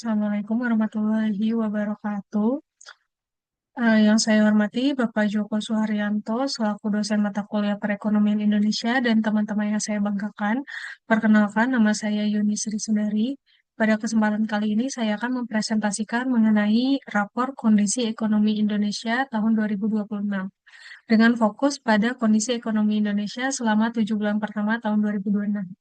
Assalamualaikum warahmatullahi wabarakatuh. Yang saya hormati Bapak Joko Suharyanto selaku dosen mata kuliah Perekonomian Indonesia dan teman-teman yang saya banggakan. Perkenalkan, nama saya Yuni Sri Sundari. Pada kesempatan kali ini saya akan mempresentasikan mengenai rapor kondisi ekonomi Indonesia tahun 2026 dengan fokus pada kondisi ekonomi Indonesia selama 7 bulan pertama tahun 2026.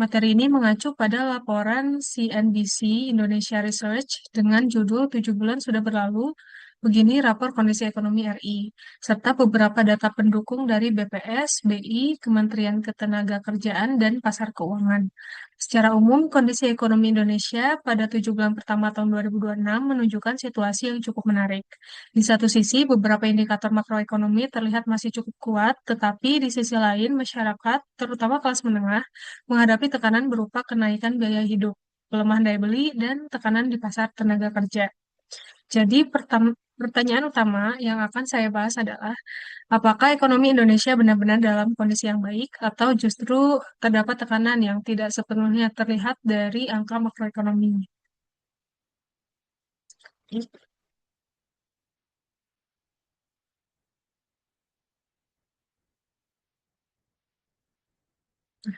Materi ini mengacu pada laporan CNBC Indonesia Research dengan judul 7 bulan sudah berlalu, begini rapor kondisi ekonomi RI, serta beberapa data pendukung dari BPS, BI, Kementerian Ketenagakerjaan, dan Pasar Keuangan. Secara umum, kondisi ekonomi Indonesia pada 7 bulan pertama tahun 2026 menunjukkan situasi yang cukup menarik. Di satu sisi, beberapa indikator makroekonomi terlihat masih cukup kuat, tetapi di sisi lain, masyarakat, terutama kelas menengah, menghadapi tekanan berupa kenaikan biaya hidup, pelemahan daya beli, dan tekanan di pasar tenaga kerja. Jadi, pertanyaan utama yang akan saya bahas adalah, apakah ekonomi Indonesia benar-benar dalam kondisi yang baik, atau justru terdapat tekanan yang tidak sepenuhnya terlihat dari angka makroekonomi?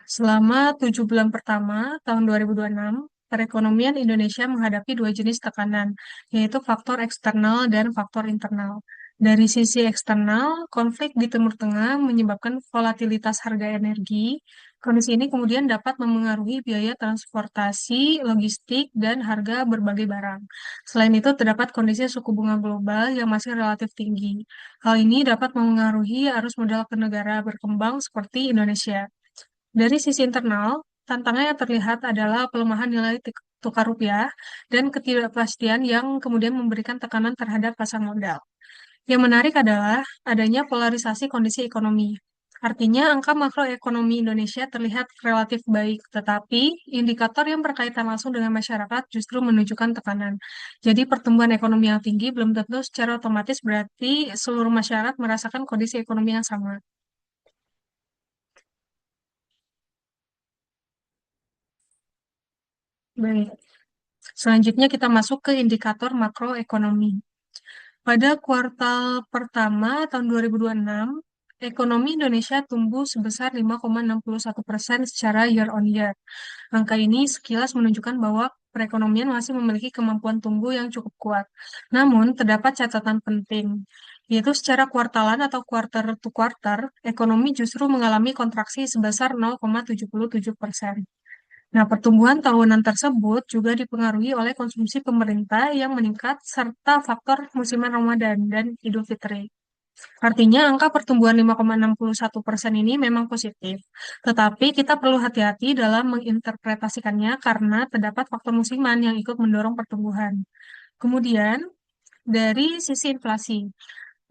Selama 7 bulan pertama tahun 2026, perekonomian Indonesia menghadapi dua jenis tekanan, yaitu faktor eksternal dan faktor internal. Dari sisi eksternal, konflik di Timur Tengah menyebabkan volatilitas harga energi. Kondisi ini kemudian dapat memengaruhi biaya transportasi, logistik, dan harga berbagai barang. Selain itu, terdapat kondisi suku bunga global yang masih relatif tinggi. Hal ini dapat memengaruhi arus modal ke negara berkembang seperti Indonesia. Dari sisi internal, tantangan yang terlihat adalah pelemahan nilai tukar rupiah dan ketidakpastian yang kemudian memberikan tekanan terhadap pasar modal. Yang menarik adalah adanya polarisasi kondisi ekonomi. Artinya, angka makroekonomi Indonesia terlihat relatif baik, tetapi indikator yang berkaitan langsung dengan masyarakat justru menunjukkan tekanan. Jadi, pertumbuhan ekonomi yang tinggi belum tentu secara otomatis berarti seluruh masyarakat merasakan kondisi ekonomi yang sama. Baik. Selanjutnya kita masuk ke indikator makroekonomi. Pada kuartal pertama tahun 2026, ekonomi Indonesia tumbuh sebesar 5,61% secara year on year. Angka ini sekilas menunjukkan bahwa perekonomian masih memiliki kemampuan tumbuh yang cukup kuat. Namun, terdapat catatan penting, yaitu secara kuartalan atau quarter to quarter, ekonomi justru mengalami kontraksi sebesar 0,77%. Nah, pertumbuhan tahunan tersebut juga dipengaruhi oleh konsumsi pemerintah yang meningkat serta faktor musiman Ramadan dan Idul Fitri. Artinya, angka pertumbuhan 5,61% ini memang positif. Tetapi kita perlu hati-hati dalam menginterpretasikannya karena terdapat faktor musiman yang ikut mendorong pertumbuhan. Kemudian, dari sisi inflasi,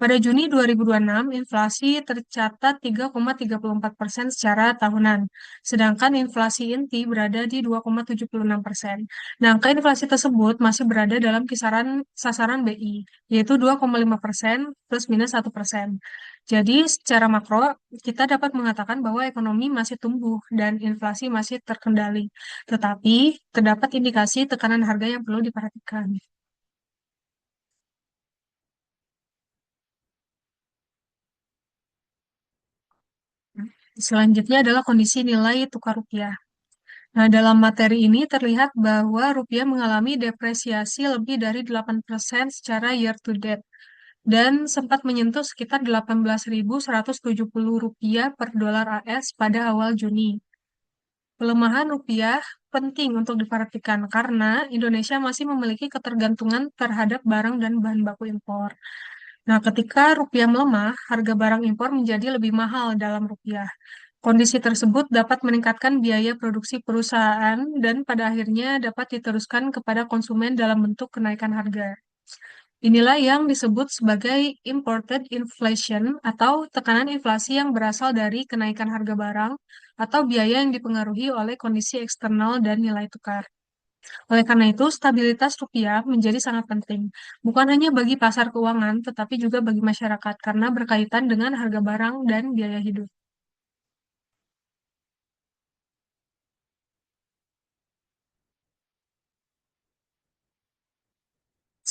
pada Juni 2026, inflasi tercatat 3,34% secara tahunan, sedangkan inflasi inti berada di 2,76%. Nah, angka inflasi tersebut masih berada dalam kisaran sasaran BI, yaitu 2,5% plus minus 1%. Jadi, secara makro, kita dapat mengatakan bahwa ekonomi masih tumbuh dan inflasi masih terkendali. Tetapi, terdapat indikasi tekanan harga yang perlu diperhatikan. Selanjutnya adalah kondisi nilai tukar rupiah. Nah, dalam materi ini terlihat bahwa rupiah mengalami depresiasi lebih dari 8% secara year to date dan sempat menyentuh sekitar 18.170 rupiah per dolar AS pada awal Juni. Pelemahan rupiah penting untuk diperhatikan karena Indonesia masih memiliki ketergantungan terhadap barang dan bahan baku impor. Nah, ketika rupiah melemah, harga barang impor menjadi lebih mahal dalam rupiah. Kondisi tersebut dapat meningkatkan biaya produksi perusahaan dan pada akhirnya dapat diteruskan kepada konsumen dalam bentuk kenaikan harga. Inilah yang disebut sebagai imported inflation atau tekanan inflasi yang berasal dari kenaikan harga barang atau biaya yang dipengaruhi oleh kondisi eksternal dan nilai tukar. Oleh karena itu, stabilitas rupiah menjadi sangat penting, bukan hanya bagi pasar keuangan, tetapi juga bagi masyarakat karena berkaitan dengan harga barang dan biaya hidup.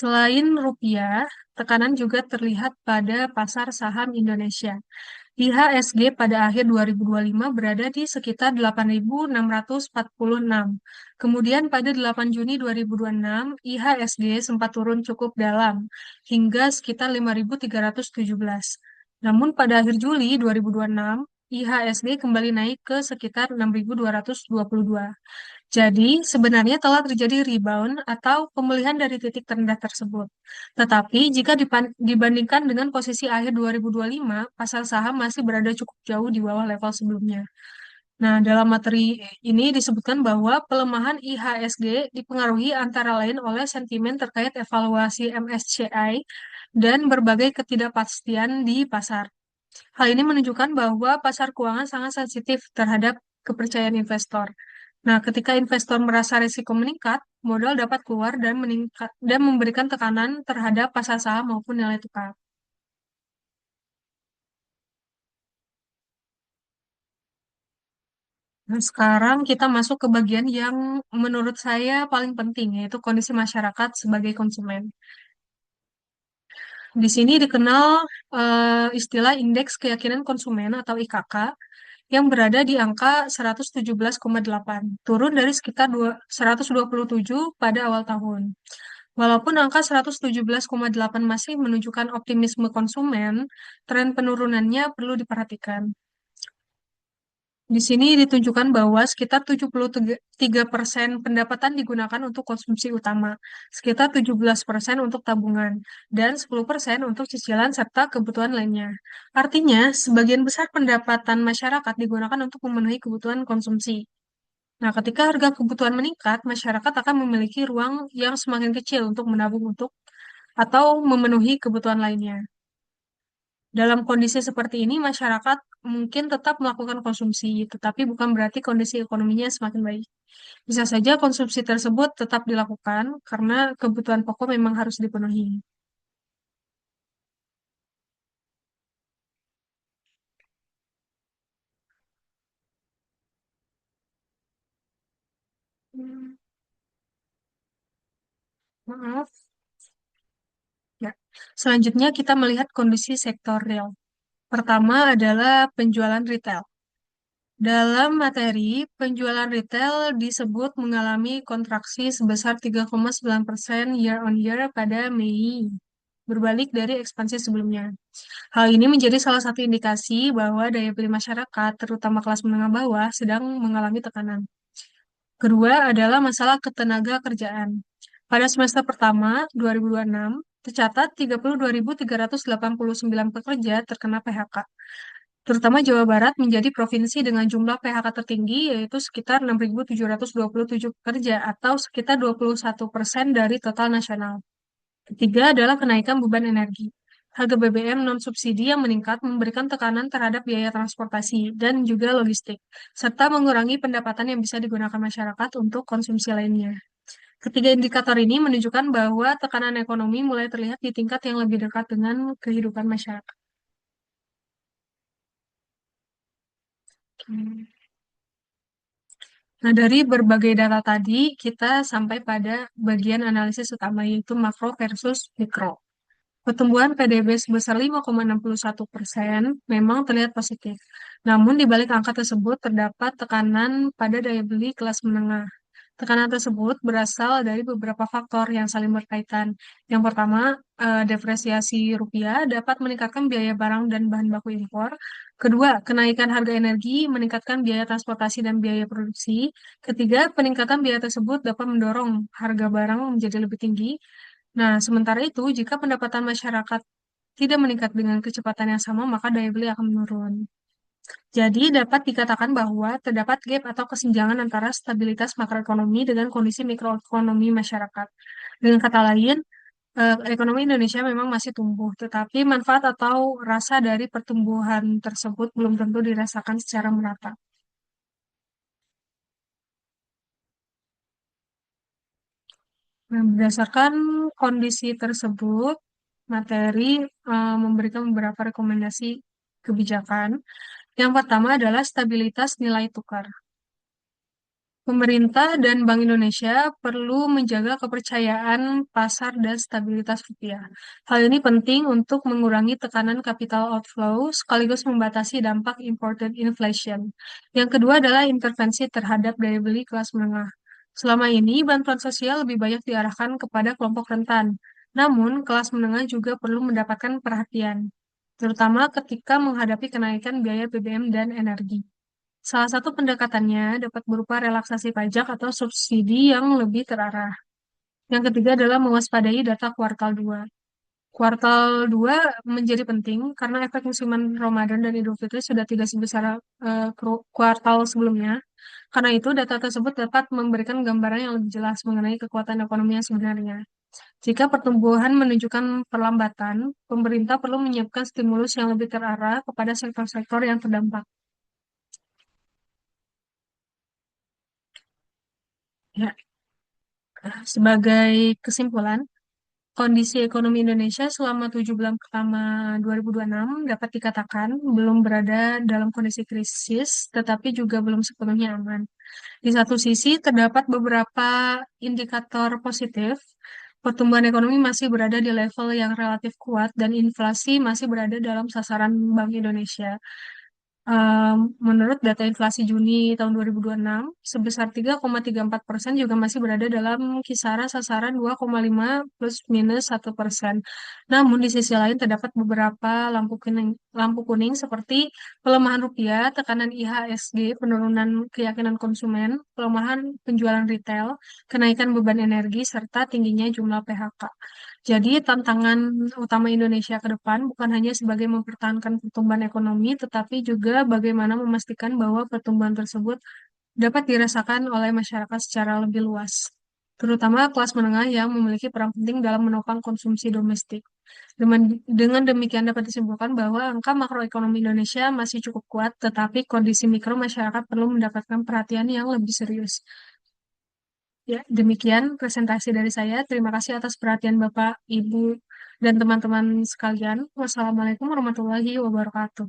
Selain rupiah, tekanan juga terlihat pada pasar saham Indonesia. IHSG pada akhir 2025 berada di sekitar 8.646. Kemudian pada 8 Juni 2026, IHSG sempat turun cukup dalam hingga sekitar 5.317. Namun pada akhir Juli 2026, IHSG kembali naik ke sekitar 6.222. Jadi, sebenarnya telah terjadi rebound atau pemulihan dari titik terendah tersebut. Tetapi, jika dibandingkan dengan posisi akhir 2025, pasar saham masih berada cukup jauh di bawah level sebelumnya. Nah, dalam materi ini disebutkan bahwa pelemahan IHSG dipengaruhi antara lain oleh sentimen terkait evaluasi MSCI dan berbagai ketidakpastian di pasar. Hal ini menunjukkan bahwa pasar keuangan sangat sensitif terhadap kepercayaan investor. Nah, ketika investor merasa risiko meningkat, modal dapat keluar dan meningkat dan memberikan tekanan terhadap pasar saham maupun nilai tukar. Nah, sekarang kita masuk ke bagian yang menurut saya paling penting, yaitu kondisi masyarakat sebagai konsumen. Di sini dikenal istilah Indeks Keyakinan Konsumen atau IKK yang berada di angka 117,8, turun dari sekitar 127 pada awal tahun. Walaupun angka 117,8 masih menunjukkan optimisme konsumen, tren penurunannya perlu diperhatikan. Di sini ditunjukkan bahwa sekitar 73% pendapatan digunakan untuk konsumsi utama, sekitar 17% untuk tabungan, dan 10% untuk cicilan serta kebutuhan lainnya. Artinya, sebagian besar pendapatan masyarakat digunakan untuk memenuhi kebutuhan konsumsi. Nah, ketika harga kebutuhan meningkat, masyarakat akan memiliki ruang yang semakin kecil untuk menabung untuk atau memenuhi kebutuhan lainnya. Dalam kondisi seperti ini, masyarakat mungkin tetap melakukan konsumsi, tetapi bukan berarti kondisi ekonominya semakin baik. Bisa saja konsumsi tersebut tetap dilakukan karena kebutuhan pokok memang harus dipenuhi. Hmm, Maaf, ya. Selanjutnya kita melihat kondisi sektor real. Pertama adalah penjualan retail. Dalam materi, penjualan retail disebut mengalami kontraksi sebesar 3,9% year on year pada Mei, berbalik dari ekspansi sebelumnya. Hal ini menjadi salah satu indikasi bahwa daya beli masyarakat, terutama kelas menengah bawah, sedang mengalami tekanan. Kedua adalah masalah ketenaga kerjaan. Pada semester pertama 2026, tercatat 32.389 pekerja terkena PHK. Terutama Jawa Barat menjadi provinsi dengan jumlah PHK tertinggi, yaitu sekitar 6.727 pekerja atau sekitar 21% dari total nasional. Ketiga adalah kenaikan beban energi. Harga BBM non-subsidi yang meningkat memberikan tekanan terhadap biaya transportasi dan juga logistik, serta mengurangi pendapatan yang bisa digunakan masyarakat untuk konsumsi lainnya. Ketiga indikator ini menunjukkan bahwa tekanan ekonomi mulai terlihat di tingkat yang lebih dekat dengan kehidupan masyarakat. Hmm. Nah, dari berbagai data tadi, kita sampai pada bagian analisis utama, yaitu makro versus mikro. Pertumbuhan PDB sebesar 5,61% memang terlihat positif. Namun, di balik angka tersebut terdapat tekanan pada daya beli kelas menengah. Tekanan tersebut berasal dari beberapa faktor yang saling berkaitan. Yang pertama, depresiasi rupiah dapat meningkatkan biaya barang dan bahan baku impor. Kedua, kenaikan harga energi meningkatkan biaya transportasi dan biaya produksi. Ketiga, peningkatan biaya tersebut dapat mendorong harga barang menjadi lebih tinggi. Nah, sementara itu, jika pendapatan masyarakat tidak meningkat dengan kecepatan yang sama, maka daya beli akan menurun. Jadi, dapat dikatakan bahwa terdapat gap atau kesenjangan antara stabilitas makroekonomi dengan kondisi mikroekonomi masyarakat. Dengan kata lain, ekonomi Indonesia memang masih tumbuh, tetapi manfaat atau rasa dari pertumbuhan tersebut belum tentu dirasakan secara merata. Nah, berdasarkan kondisi tersebut, materi memberikan beberapa rekomendasi kebijakan. Yang pertama adalah stabilitas nilai tukar. Pemerintah dan Bank Indonesia perlu menjaga kepercayaan pasar dan stabilitas rupiah. Hal ini penting untuk mengurangi tekanan capital outflow sekaligus membatasi dampak imported inflation. Yang kedua adalah intervensi terhadap daya beli kelas menengah. Selama ini, bantuan sosial lebih banyak diarahkan kepada kelompok rentan. Namun, kelas menengah juga perlu mendapatkan perhatian, terutama ketika menghadapi kenaikan biaya BBM dan energi. Salah satu pendekatannya dapat berupa relaksasi pajak atau subsidi yang lebih terarah. Yang ketiga adalah mewaspadai data kuartal 2. Kuartal 2 menjadi penting karena efek musiman Ramadan dan Idul Fitri sudah tidak sebesar kuartal sebelumnya. Karena itu, data tersebut dapat memberikan gambaran yang lebih jelas mengenai kekuatan ekonomi yang sebenarnya. Jika pertumbuhan menunjukkan perlambatan, pemerintah perlu menyiapkan stimulus yang lebih terarah kepada sektor-sektor yang terdampak. Ya, sebagai kesimpulan, kondisi ekonomi Indonesia selama 7 bulan pertama 2026 dapat dikatakan belum berada dalam kondisi krisis, tetapi juga belum sepenuhnya aman. Di satu sisi, terdapat beberapa indikator positif. Pertumbuhan ekonomi masih berada di level yang relatif kuat dan inflasi masih berada dalam sasaran Bank Indonesia. Menurut data inflasi Juni tahun 2026, sebesar 3,34% juga masih berada dalam kisaran sasaran 2,5 plus minus 1%. Namun di sisi lain terdapat beberapa lampu kuning seperti pelemahan rupiah, tekanan IHSG, penurunan keyakinan konsumen, pelemahan penjualan retail, kenaikan beban energi, serta tingginya jumlah PHK. Jadi, tantangan utama Indonesia ke depan bukan hanya sebagai mempertahankan pertumbuhan ekonomi, tetapi juga bagaimana memastikan bahwa pertumbuhan tersebut dapat dirasakan oleh masyarakat secara lebih luas, terutama kelas menengah yang memiliki peran penting dalam menopang konsumsi domestik. Dengan demikian dapat disimpulkan bahwa angka makroekonomi Indonesia masih cukup kuat, tetapi kondisi mikro masyarakat perlu mendapatkan perhatian yang lebih serius. Ya, demikian presentasi dari saya. Terima kasih atas perhatian Bapak, Ibu, dan teman-teman sekalian. Wassalamualaikum warahmatullahi wabarakatuh.